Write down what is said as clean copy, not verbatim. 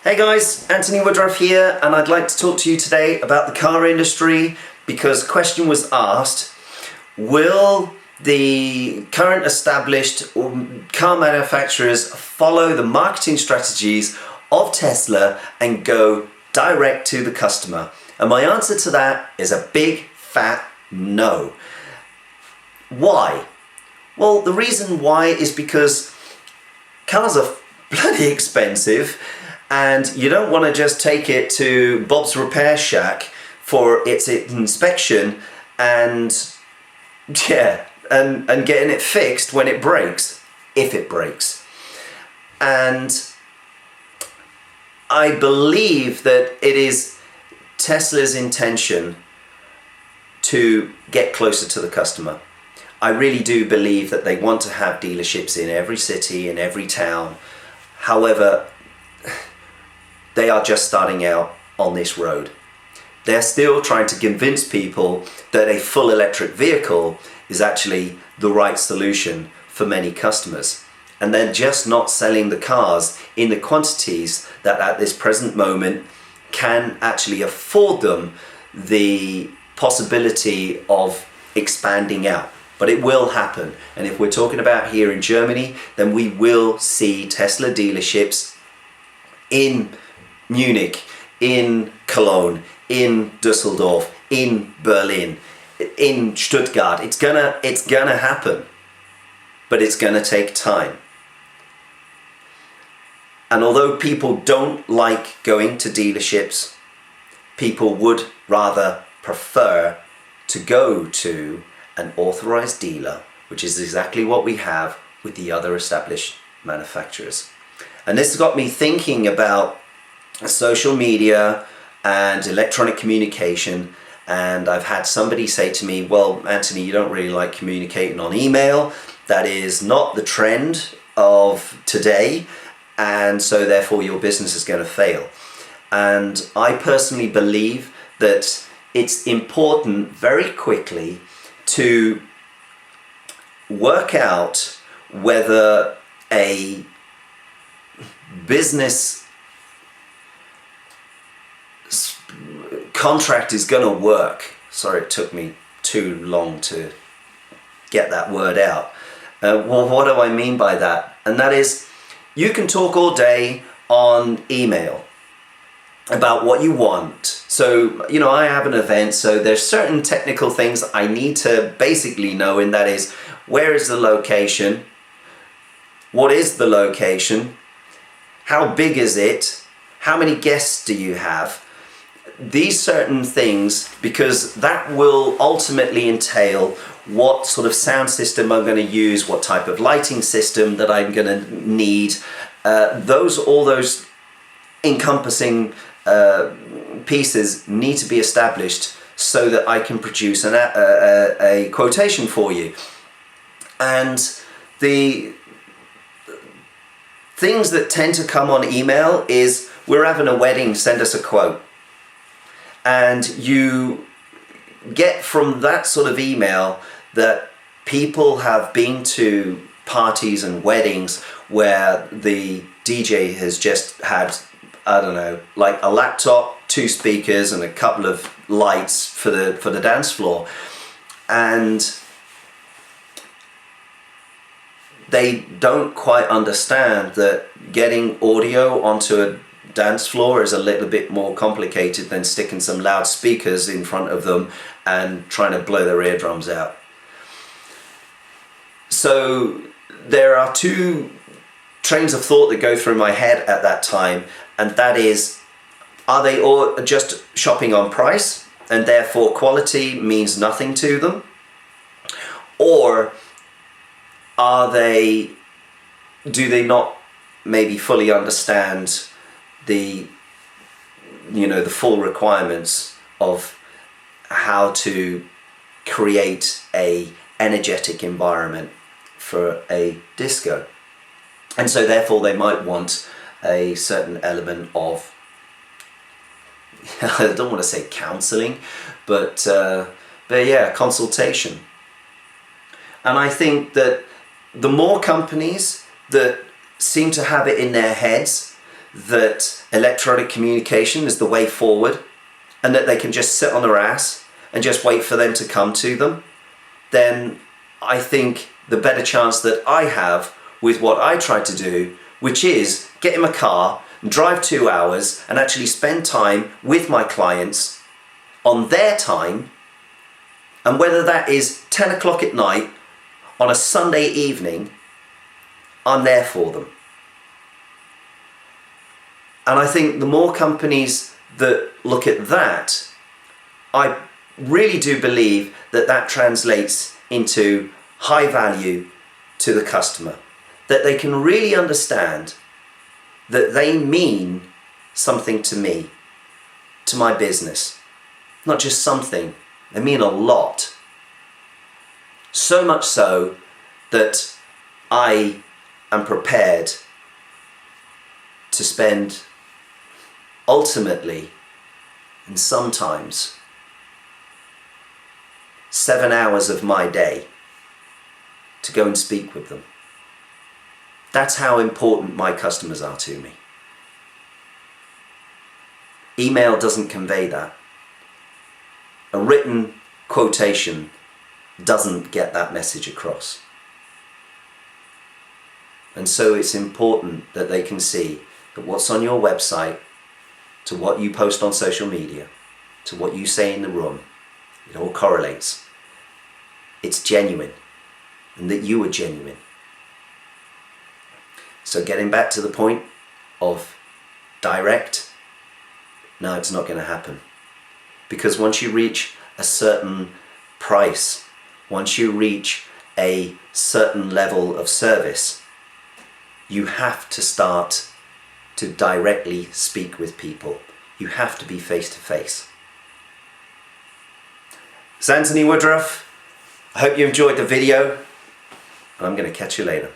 Hey guys, Anthony Woodruff here, and I'd like to talk to you today about the car industry because a question was asked, will the current established car manufacturers follow the marketing strategies of Tesla and go direct to the customer? And my answer to that is a big fat no. Why? Well, the reason why is because cars are bloody expensive, and you don't want to just take it to Bob's Repair Shack for its inspection and getting it fixed when it breaks, if it breaks. And I believe that it is Tesla's intention to get closer to the customer. I really do believe that they want to have dealerships in every city, in every town. However, they are just starting out on this road. They're still trying to convince people that a full electric vehicle is actually the right solution for many customers. And they're just not selling the cars in the quantities that at this present moment can actually afford them the possibility of expanding out. But it will happen. And if we're talking about here in Germany, then we will see Tesla dealerships in Munich, in Cologne, in Düsseldorf, in Berlin, in Stuttgart. It's gonna happen, but it's gonna take time. And although people don't like going to dealerships, people would rather prefer to go to an authorized dealer, which is exactly what we have with the other established manufacturers. And this has got me thinking about social media and electronic communication, and I've had somebody say to me, well, Anthony, you don't really like communicating on email. That is not the trend of today, and so therefore your business is going to fail. And I personally believe that it's important very quickly to work out whether a business contract is going to work. Sorry, it took me too long to get that word out. Well, what do I mean by that? And that is, you can talk all day on email about what you want. So, you know, I have an event, so there's certain technical things I need to basically know, and that is, where is the location? What is the location? How big is it? How many guests do you have? These certain things, because that will ultimately entail what sort of sound system I'm going to use, what type of lighting system that I'm going to need. All those encompassing pieces need to be established so that I can produce a quotation for you. And the things that tend to come on email is, we're having a wedding, send us a quote. And you get from that sort of email that people have been to parties and weddings where the DJ has just had, I don't know, like a laptop, 2 speakers and a couple of lights for the dance floor. And they don't quite understand that getting audio onto a dance floor is a little bit more complicated than sticking some loudspeakers in front of them and trying to blow their eardrums out. So there are 2 trains of thought that go through my head at that time, and that is, are they all just shopping on price and therefore quality means nothing to them? Or do they not maybe fully understand the full requirements of how to create a energetic environment for a disco? And so therefore they might want a certain element of, I don't want to say counseling, but yeah, consultation. And I think that the more companies that seem to have it in their heads that electronic communication is the way forward and that they can just sit on their ass and just wait for them to come to them, then I think the better chance that I have with what I try to do, which is get in my car and drive 2 hours and actually spend time with my clients on their time, and whether that is 10 o'clock at night on a Sunday evening, I'm there for them. And I think the more companies that look at that, I really do believe that that translates into high value to the customer. That they can really understand that they mean something to me, to my business. Not just something, they mean a lot. So much so that I am prepared to spend ultimately and sometimes 7 hours of my day to go and speak with them. That's how important my customers are to me. Email doesn't convey that. A written quotation doesn't get that message across. And so it's important that they can see that what's on your website, to what you post on social media, to what you say in the room, it all correlates. It's genuine, and that you are genuine. So getting back to the point of direct, no, it's not going to happen. Because once you reach a certain price, once you reach a certain level of service, you have to start to directly speak with people. You have to be face to face. It's Anthony Woodruff. I hope you enjoyed the video, and I'm going to catch you later.